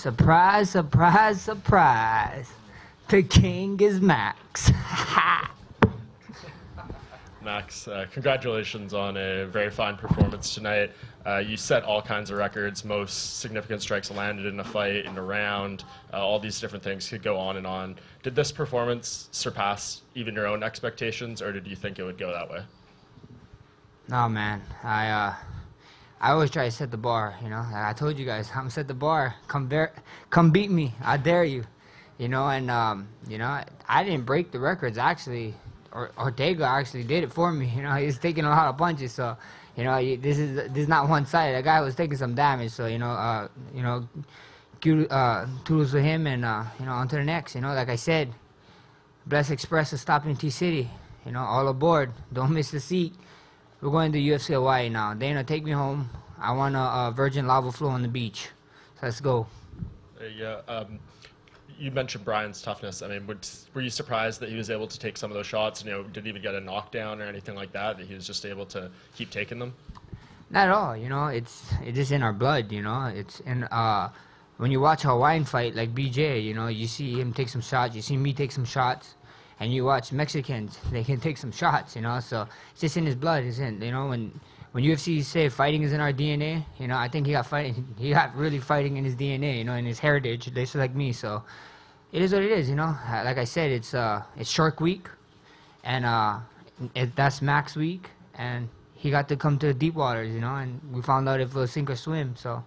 Surprise, surprise, surprise. The king is Max. Max, congratulations on a very fine performance tonight. You set all kinds of records, most significant strikes landed in a fight, in a round, all these different things could go on and on. Did this performance surpass even your own expectations, or did you think it would go that way? No, man. I always try to set the bar, you know. I told you guys, I'm set the bar. Come beat me. I dare you. You know, and, you know, I didn't break the records, actually. Ortega actually did it for me. You know, he's taking a lot of punches, so you know this is not one-sided. That guy was taking some damage, so you know, toodles with him, and you know, on to the next. You know, like I said, Bless Express is stopping T-City. You know, all aboard. Don't miss the seat. We're going to UFC Hawaii now. Dana, take me home. I want a virgin lava flow on the beach. So let's go. Yeah. You mentioned Brian's toughness. I mean, were you surprised that he was able to take some of those shots? You know, didn't even get a knockdown or anything like that. That he was just able to keep taking them. Not at all. You know, it's just in our blood. You know, it's in when you watch a Hawaiian fight like BJ. You know, you see him take some shots. You see me take some shots, and you watch Mexicans. They can take some shots. You know, so it's just in his blood. It's in. You know, when UFC say fighting is in our DNA. You know, I think he got really fighting in his DNA. You know, in his heritage. They like me. So. It is what it is, you know. Like I said, it's Shark Week, and that's Max Week, and he got to come to the deep waters, you know. And we found out if it was sink or swim, so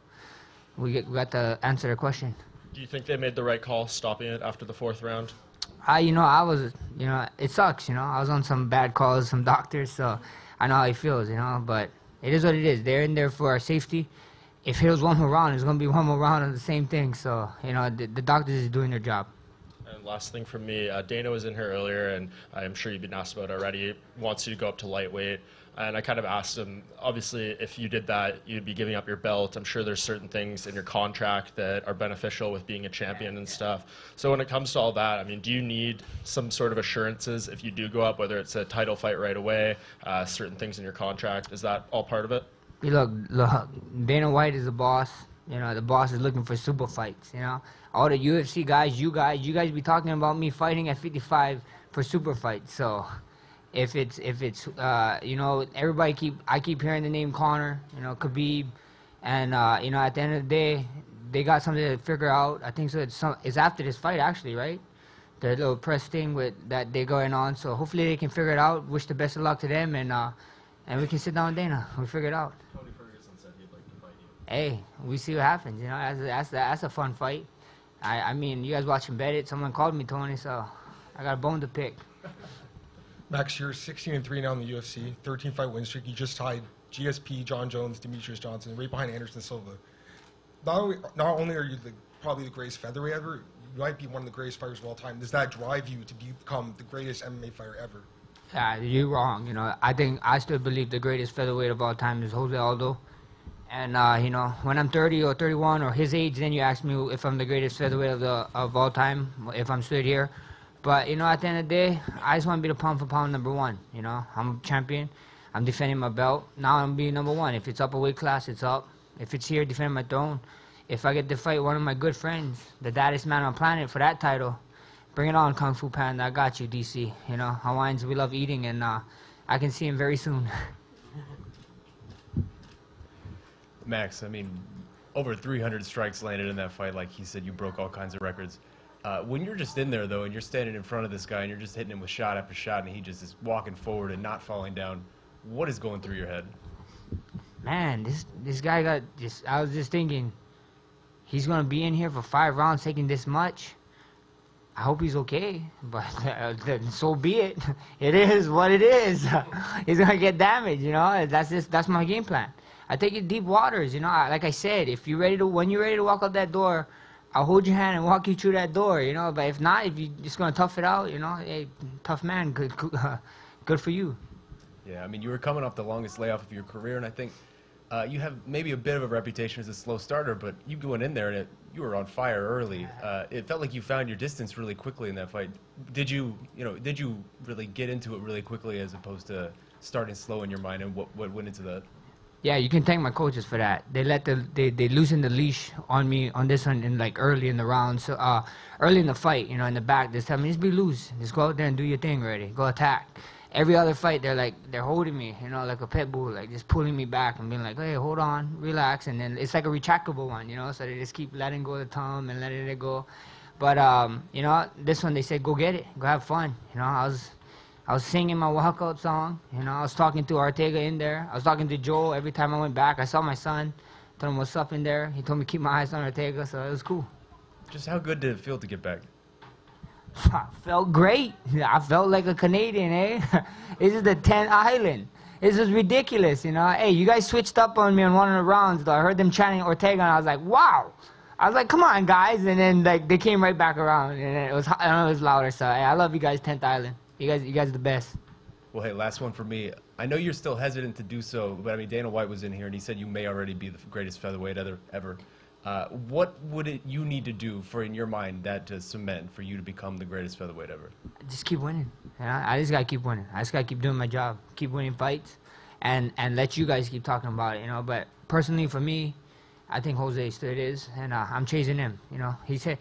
we got to answer the question. Do you think they made the right call stopping it after the 4th round? You know, it sucks, you know. I was on some bad calls, some doctors, so I know how he feels, you know. But it is what it is. They're in there for our safety. If it was one more round, it's going to be one more round of the same thing. So, you know, the doctors is doing their job. And last thing from me, Dana was in here earlier, and I'm sure you've been asked about it already. He wants you to go up to lightweight. And I kind of asked him, obviously, if you did that, you'd be giving up your belt. I'm sure there's certain things in your contract that are beneficial with being a champion and stuff. So when it comes to all that, I mean, do you need some sort of assurances if you do go up, whether it's a title fight right away, certain things in your contract? Is that all part of it? Look, Dana White is the boss. You know, the boss is looking for super fights, you know. All the UFC guys, you guys be talking about me fighting at 55 for super fights. So if it's you know, I keep hearing the name Conor, you know, Khabib, and you know, at the end of the day, they got something to figure out. I think so. It's after this fight, actually, right? The little press thing that they're going on. So hopefully they can figure it out. Wish the best of luck to them, and we can sit down with Dana. We'll figure it out. Tony Ferguson said he'd like to fight you. Hey, we see what happens. You know, that's a fun fight. I mean, you guys watching Bet It. Someone called me, Tony, so I got a bone to pick. Max, you're 16-3 now in the UFC, 13-fight win streak. You just tied GSP, John Jones, Demetrius Johnson, right behind Anderson Silva. Not only are you probably the greatest featherweight ever, you might be one of the greatest fighters of all time. Does that drive you to become the greatest MMA fighter ever? You're wrong. You know, I still believe the greatest featherweight of all time is Jose Aldo. And you know, when I'm 30 or 31 or his age, then you ask me if I'm the greatest featherweight of all time, if I'm stood here. But you know, at the end of the day, I just want to be the pound for pound #1. You know, I'm a champion. I'm defending my belt. Now I'm being #1. If it's up a weight class, it's up. If it's here, defend my throne. If I get to fight one of my good friends, the baddest man on the planet, for that title, bring it on, Kung Fu Panda. I got you, DC. You know, Hawaiians, we love eating, and I can see him very soon. Max, I mean, over 300 strikes landed in that fight. Like he said, you broke all kinds of records. When you're just in there, though, and you're standing in front of this guy and you're just hitting him with shot after shot, and he just is walking forward and not falling down, what is going through your head? Man, this guy got just... I was just thinking, he's going to be in here for 5 rounds taking this much. I hope he's okay, but so be it. It is what it is. He's going to get damaged, you know. That's my game plan. I take it deep waters, you know. Like I said, when you're ready to walk out that door, I'll hold your hand and walk you through that door, you know. But if not, if you're just gonna tough it out, you know, hey, tough man, good for you. Yeah, I mean, you were coming off the longest layoff of your career, and I think you have maybe a bit of a reputation as a slow starter, but you going in there and you were on fire early. It felt like you found your distance really quickly in that fight. Did you really get into it really quickly as opposed to starting slow in your mind, and what went into that? Yeah, you can thank my coaches for that. They they loosened the leash on me on this one in like early in the round. So early in the fight, you know, in the back, they tell me just be loose, just go out there and do your thing already, go attack. Every other fight, they're holding me, you know, like a pit bull, like just pulling me back and being like, hey, hold on, relax, and then it's like a retractable one, you know. So they just keep letting go of the thumb and letting it go. But you know, this one they said go get it, go have fun. You know, I was singing my walkout song. You know, I was talking to Ortega in there. I was talking to Joe every time I went back. I saw my son, told him what's up in there. He told me to keep my eyes on Ortega, so it was cool. Just how good did it feel to get back? I felt great. I felt like a Canadian, eh? This is the 10th island. This is ridiculous, you know. Hey, you guys switched up on me on one of the rounds, though. I heard them chanting Ortega, and I was like, wow. I was like, come on, guys. And then like they came right back around, and it was, I don't know, it was louder. So hey, I love you guys, 10th island. You guys are the best. Well, hey, last one for me. I know you're still hesitant to do so, but I mean, Dana White was in here and he said you may already be the greatest featherweight ever. What would you need to do for, in your mind, that to cement for you to become the greatest featherweight ever? Just keep winning. You know? I just gotta keep winning. I just gotta keep doing my job, keep winning fights, and let you guys keep talking about it. You know, but personally for me, I think Jose still is, and I'm chasing him. You know, he set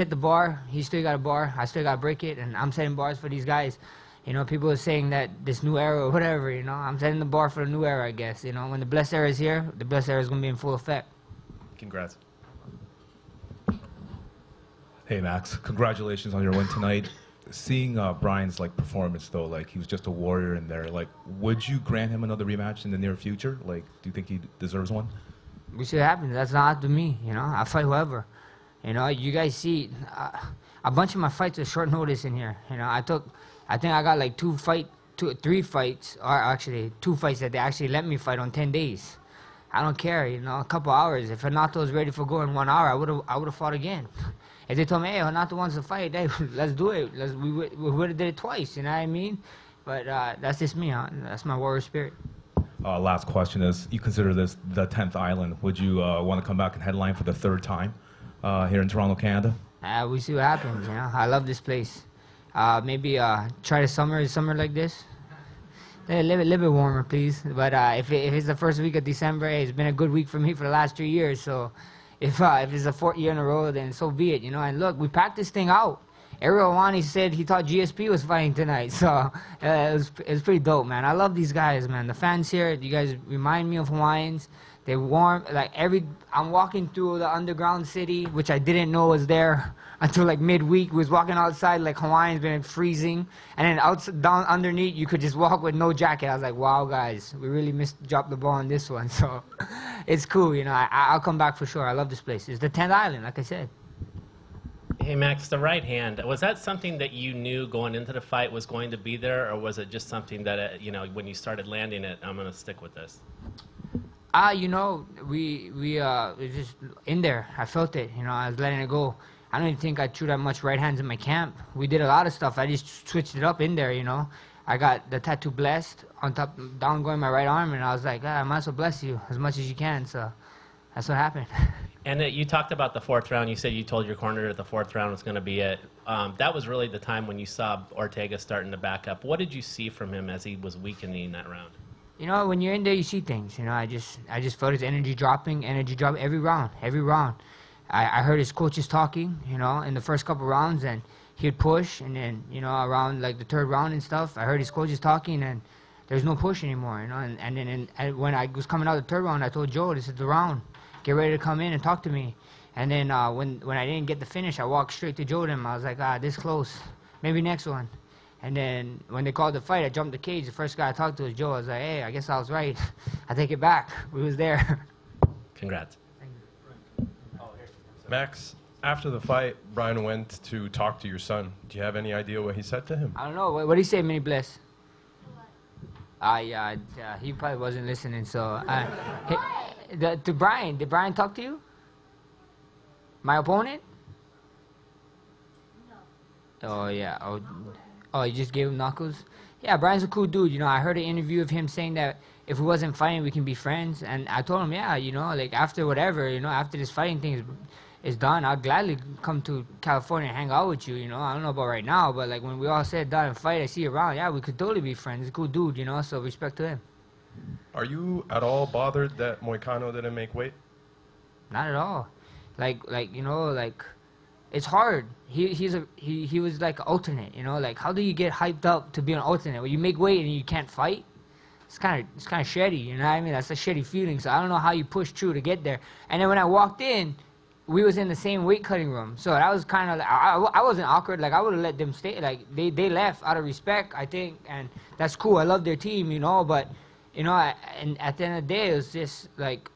the bar. He still got a bar. I still got to break it, and I'm setting bars for these guys. You know, people are saying that this new era or whatever. You know, I'm setting the bar for the new era, I guess. You know, when the blessed era is here, the blessed era is gonna be in full effect. Congrats. Hey Max, congratulations on your win tonight. Seeing Brian's like performance though, like he was just a warrior in there. Like, would you grant him another rematch in the near future? Like, do you think he deserves one? We see what happens. That's not up to me. You know, I fight whoever. You know, you guys see a bunch of my fights are short notice in here. You know, I think I got like 3 fights, or actually 2 fights that they actually let me fight on 10 days. I don't care. You know, a couple hours. If Renato was ready for going 1 hour, I would have fought again. If they told me, hey, Renato wants to fight, hey, let's do it. We would have did it twice. You know what I mean? But that's just me. Huh? That's my warrior spirit. Last question is, you consider this the 10th island. Would you want to come back and headline for the 3rd time here in Toronto, Canada? We see what happens, you know. I love this place. Maybe try the summer like this. A little bit warmer, please. But if it's the first week of December, hey, it's been a good week for me for the last 3 years. So if it's the 4th year in a row, then so be it, you know. And look, we packed this thing out. Ariel Awani said he thought GSP was fighting tonight, so it was pretty dope, man. I love these guys, man. The fans here, you guys remind me of Hawaiians. They're warm, like I'm walking through the underground city, which I didn't know was there until like midweek. We was walking outside like Hawaiians, been freezing, and then down underneath, you could just walk with no jacket. I was like, wow, guys, we really dropped the ball on this one, so it's cool, you know. I'll come back for sure. I love this place. It's the 10th island, like I said. Hey Max, the right hand, was that something that you knew going into the fight was going to be there, or was it just something that, you know, when you started landing it, I'm going to stick with this? You know, we just in there. I felt it, you know, I was letting it go. I don't even think I threw that much right hands in my camp. We did a lot of stuff. I just switched it up in there, you know. I got the tattoo blessed on top, down going my right arm, and I was like, I might as well bless you as much as you can, so that's what happened. And you talked about the 4th round. You said you told your corner that the 4th round was going to be it. That was really the time when you saw Ortega starting to back up. What did you see from him as he was weakening that round? You know, when you're in there, you see things. You know, I just felt his energy dropping every round. I heard his coaches talking, you know, in the first couple rounds, and he'd push, and then, you know, around like the 3rd round and stuff, I heard his coaches talking, and there's no push anymore, you know. And then when I was coming out of the 3rd round, I told Joe, this is the round. Get ready to come in and talk to me. And then when I didn't get the finish, I walked straight to Jordan. I was like, this close. Maybe next one. And then when they called the fight, I jumped the cage. The first guy I talked to was Joe. I was like, hey, I guess I was right. I take it back. We was there. Congrats. Max, after the fight, Brian went to talk to your son. Do you have any idea what he said to him? I don't know. What did he say, Mini Bless? Yeah, he probably wasn't listening. So, to Brian, did Brian talk to you? My opponent? No. Oh, yeah. Oh, you just gave him knuckles? Yeah, Brian's a cool dude. You know, I heard an interview of him saying that if we wasn't fighting, we can be friends. And I told him, yeah, you know, like after whatever, you know, after this fighting thing is done, I'll gladly come to California and hang out with you, you know. I don't know about right now, but like when we all said done and fight, I see you around, yeah, we could totally be friends. He's a cool dude, you know, so respect to him. Are you at all bothered that Moicano didn't make weight? Not at all. Like it's hard. He was like an alternate, Like how do you get hyped up to be an alternate? When you make weight and you can't fight, it's kind of shitty, you know what I mean? That's a shitty feeling. So I don't know how you push through to get there. And then when I walked in, we was in the same weight cutting room, so that was kind of like, I wasn't awkward. Like I would have let them stay. Like they left out of respect, I think, and that's cool. I love their team, but and at the end of the day, it was just like,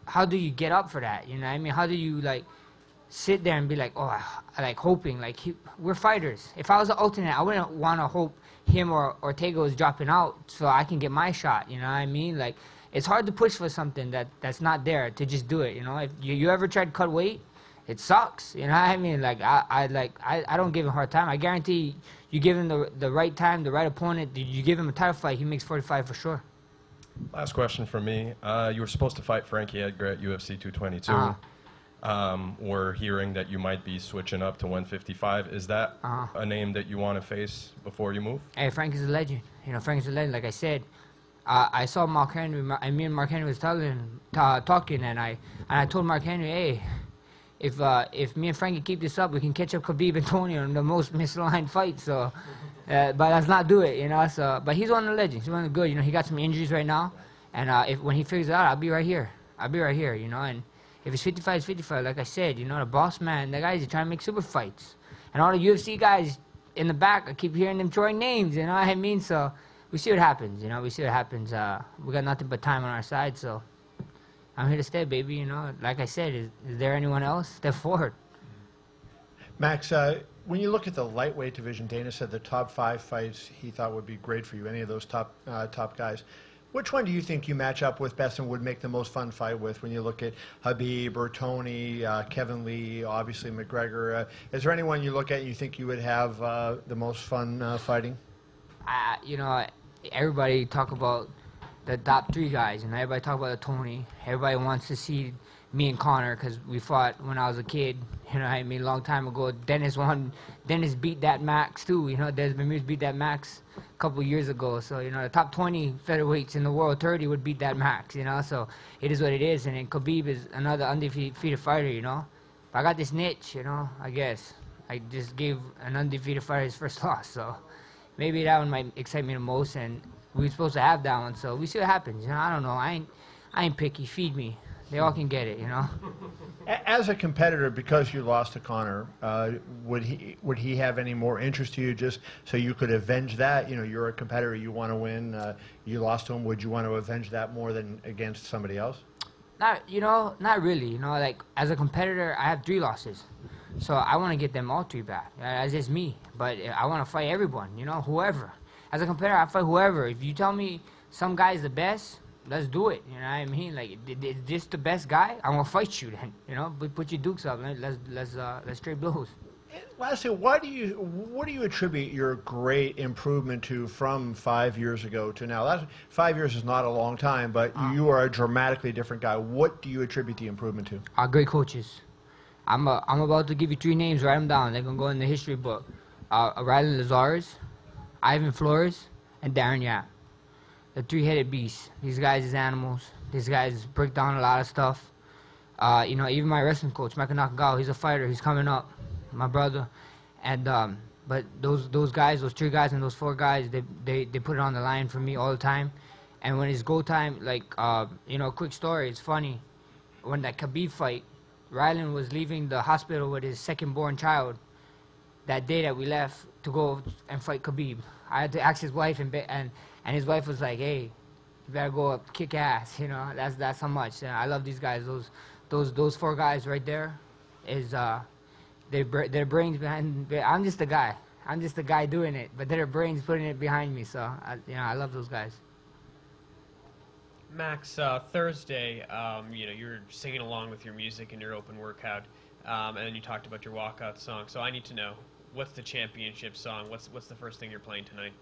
how do you get up for that? You know what I mean? How do you like sit there and be like, oh, like hoping, like we're fighters. If I was an alternate, I wouldn't want to hope him or Ortega was dropping out so I can get my shot. You know what I mean? Like it's hard to push for something that's not there to just do it. If you ever tried to cut weight, it sucks. You know what I mean? Like I don't give him a hard time. I guarantee you give him the right time, the right opponent. You give him a title fight, he makes 45 for sure. Last question from me. You were supposed to fight Frankie Edgar at UFC 222. We're hearing that you might be switching up to 155. Is that a name that you want to face before you move? Hey, Frankie's a legend. Frankie's a legend. Like I said, I saw Mark Henry, and me and Mark Henry was talking, and I told Mark Henry, hey, if me and Frankie keep this up, we can catch up Khabib and Tony on the most misaligned fight. So, but let's not do it, So, but he's one of the legends. He's one of the good. He got some injuries right now, and when he figures it out, I'll be right here. And if it's 55, it's 55. Like I said, the boss man, the guys are trying to make super fights, and all the UFC guys in the back, I keep hearing them throwing names. You know what I mean? So we see what happens. We see what happens. We got nothing but time on our side, so I'm here to stay, baby. Like I said, is there anyone else? Step forward. Max, when you look at the lightweight division, Dana said the top 5 fights he thought would be great for you, any of those top guys. Which one do you think you match up with best and would make the most fun fight with when you look at Khabib or Tony, Kevin Lee, obviously McGregor? Is there anyone you look at and you think you would have the most fun fighting? Everybody talk about the top 3 guys, and everybody talk about the Tony. Everybody wants to see me and Connor because we fought when I was a kid. A long time ago. Dennis beat that Max too. Dennis Bermudez beat that Max a couple years ago. So the top 20 featherweights in the world, 30 would beat that Max. So it is what it is. And then Khabib is another undefeated fighter. If I got this niche, I guess I just gave an undefeated fighter his first loss. So maybe that one might excite me the most. And we were supposed to have that one. So we see what happens. I don't know. I ain't picky. Feed me. They all can get it. As a competitor, because you lost to Connor, would he have any more interest to you just so you could avenge that? You're a competitor, you want to win. You lost to him. Would you want to avenge that more than against somebody else? Not really. Like as a competitor, I have 3 losses, so I want to get them all 3 back. That's just me. But I want to fight everyone. Whoever. As a competitor, I fight whoever. If you tell me some guy's the best, let's do it. You know what I mean? Like, is this the best guy? I'm gonna fight you then. Put your dukes up. Let's trade blows. Lastly, what do you attribute your great improvement to from 5 years ago to now? 5 years is not a long time, but you are a dramatically different guy. What do you attribute the improvement to? Our great coaches. I'm about to give you 3 names. Write them down. They're gonna go in the history book. Riley Lazarus, Ivan Flores, and Darren Yap. The 3-headed beast. These guys is animals. These guys break down a lot of stuff. Even my wrestling coach, Michael Nakagawa, he's a fighter. He's coming up, my brother. And but those guys, those 3 guys and those 4 guys, they put it on the line for me all the time. And when it's go time, quick story. It's funny. When that Khabib fight, Rylan was leaving the hospital with his second-born child. That day that we left to go and fight Khabib, I had to ask his wife and his wife was like, "Hey, you better go up, kick ass." That's how much. I love these guys. Those 4 guys right there, is their brains behind. I'm just a guy. I'm just a guy doing it, but their brains putting it behind me. So I love those guys. Max, Thursday, you were singing along with your music in your open workout, and then you talked about your walkout song. So I need to know, what's the championship song? What's the first thing you're playing tonight?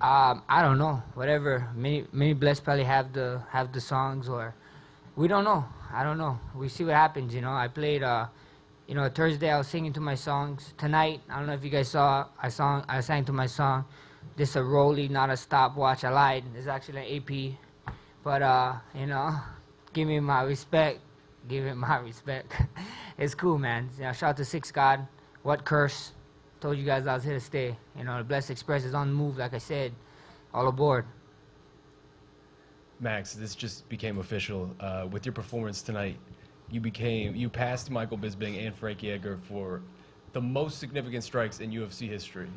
I don't know. Whatever. Many blessed probably have the songs, or we don't know. I don't know. We see what happens. I played. Thursday I was singing to my songs. Tonight, I don't know if you guys saw. I sang to my song. This a rollie, not a stopwatch. I lied. It's actually an AP. But, you know, give me my respect. Give it my respect. It's cool, man. You know, shout out to Six God. What curse? Told you guys I was here to stay. You know, the Blessed Express is on the move, like I said. All aboard. Max, this just became official. With your performance tonight, you passed Michael Bisping and Frankie Edgar for the most significant strikes in UFC history.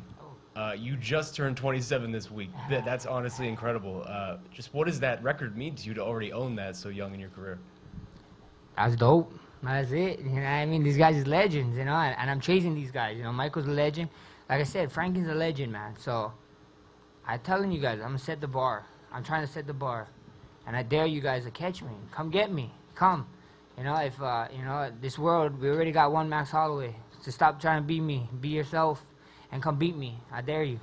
You just turned 27 this week. That's honestly incredible. Just what does that record mean to you to already own that so young in your career? That's dope. That's it. You know what I mean? These guys is legends, you know, and I'm chasing these guys. You know, Michael's a legend. Like I said, Frankie's a legend, man. So I'm telling you guys, I'm going to set the bar. I'm trying to set the bar. And I dare you guys to catch me. Come get me. Come. You know, if, you know, this world, we already got one Max Holloway. So stop trying to beat me. Be yourself and come beat me. I dare you.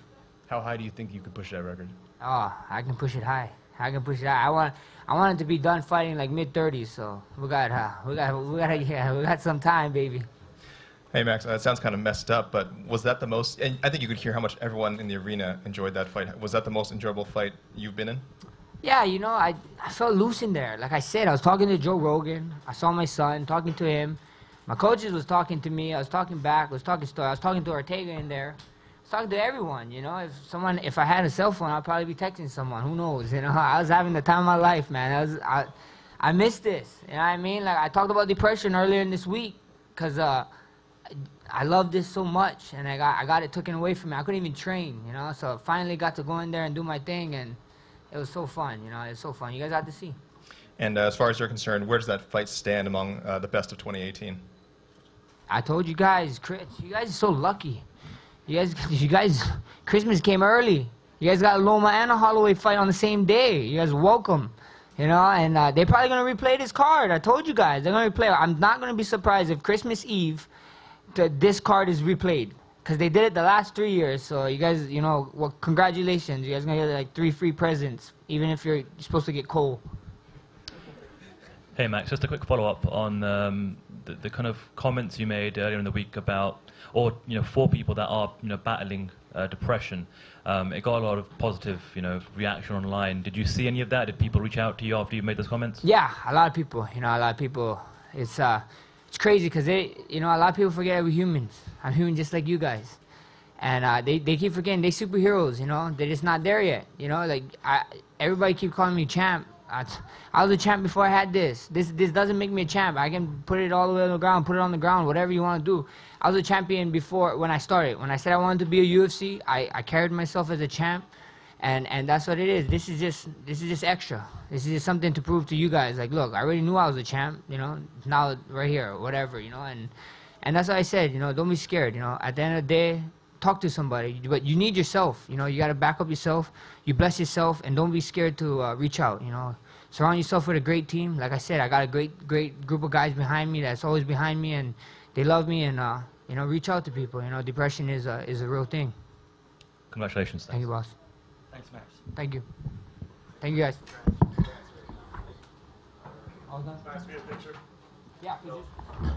How high do you think you could push that record? Oh, I can push it high. I can push it high. I want it to be done fighting like mid-30s. So we got some time, baby. Hey, Max, that sounds kind of messed up, but was that the most, and I think you could hear how much everyone in the arena enjoyed that fight. Was that the most enjoyable fight you've been in? Yeah, you know, I felt loose in there. Like I said, I was talking to Joe Rogan. I saw my son, talking to him. My coaches was talking to me. I was talking back. I was talking to Ortega in there. I was talking to everyone, you know. If I had a cell phone, I'd probably be texting someone. Who knows, you know. I was having the time of my life, man. I missed this, you know what I mean? Like, I talked about depression earlier in this week because I love this so much, and I got it taken away from me. I couldn't even train, you know. So I finally got to go in there and do my thing, and it was so fun, you know. It was so fun. You guys had to see. And as far as you're concerned, where does that fight stand among the best of 2018? I told you guys, Chris, you guys are so lucky. You guys, Christmas came early. You guys got a Loma and a Holloway fight on the same day. You guys are welcome, you know. And they're probably gonna replay this card. I told you guys, they're gonna replay it. I'm not gonna be surprised if Christmas Eve, this card is replayed. Because they did it the last 3 years, so you guys, you know, well, congratulations. You guys are going to get like 3 free presents, even if you're supposed to get coal. Hey, Max, just a quick follow-up on the kind of comments you made earlier in the week about, or, you know, for people that are, you know, battling depression. It got a lot of positive, you know, reaction online. Did you see any of that? Did people reach out to you after you made those comments? Yeah, a lot of people, you know, a lot of people. It's crazy because you know, a lot of people forget we're humans. I'm human just like you guys. And they keep forgetting they're superheroes, you know. They're just not there yet, you know. Like, everybody keep calling me champ. I was a champ before I had this. This doesn't make me a champ. I can put it all the way on the ground, put it on the ground, whatever you want to do. I was a champion before when I started. When I said I wanted to be a UFC, I carried myself as a champ. And that's what it is. This is just extra. This is just something to prove to you guys. Like, look, I already knew I was a champ, you know. Now right here, whatever, you know. And that's what I said, you know. Don't be scared, you know. At the end of the day, talk to somebody. But you need yourself, you know. You gotta back up yourself. You bless yourself, and don't be scared to reach out, you know. Surround yourself with a great team. Like I said, I got a great group of guys behind me that's always behind me, and they love me. And you know, reach out to people. You know, depression is a real thing. Congratulations. Thank you, boss. Thanks, Max. Thank you. Thank you, guys. All done? Max, we have a picture. Yeah, please.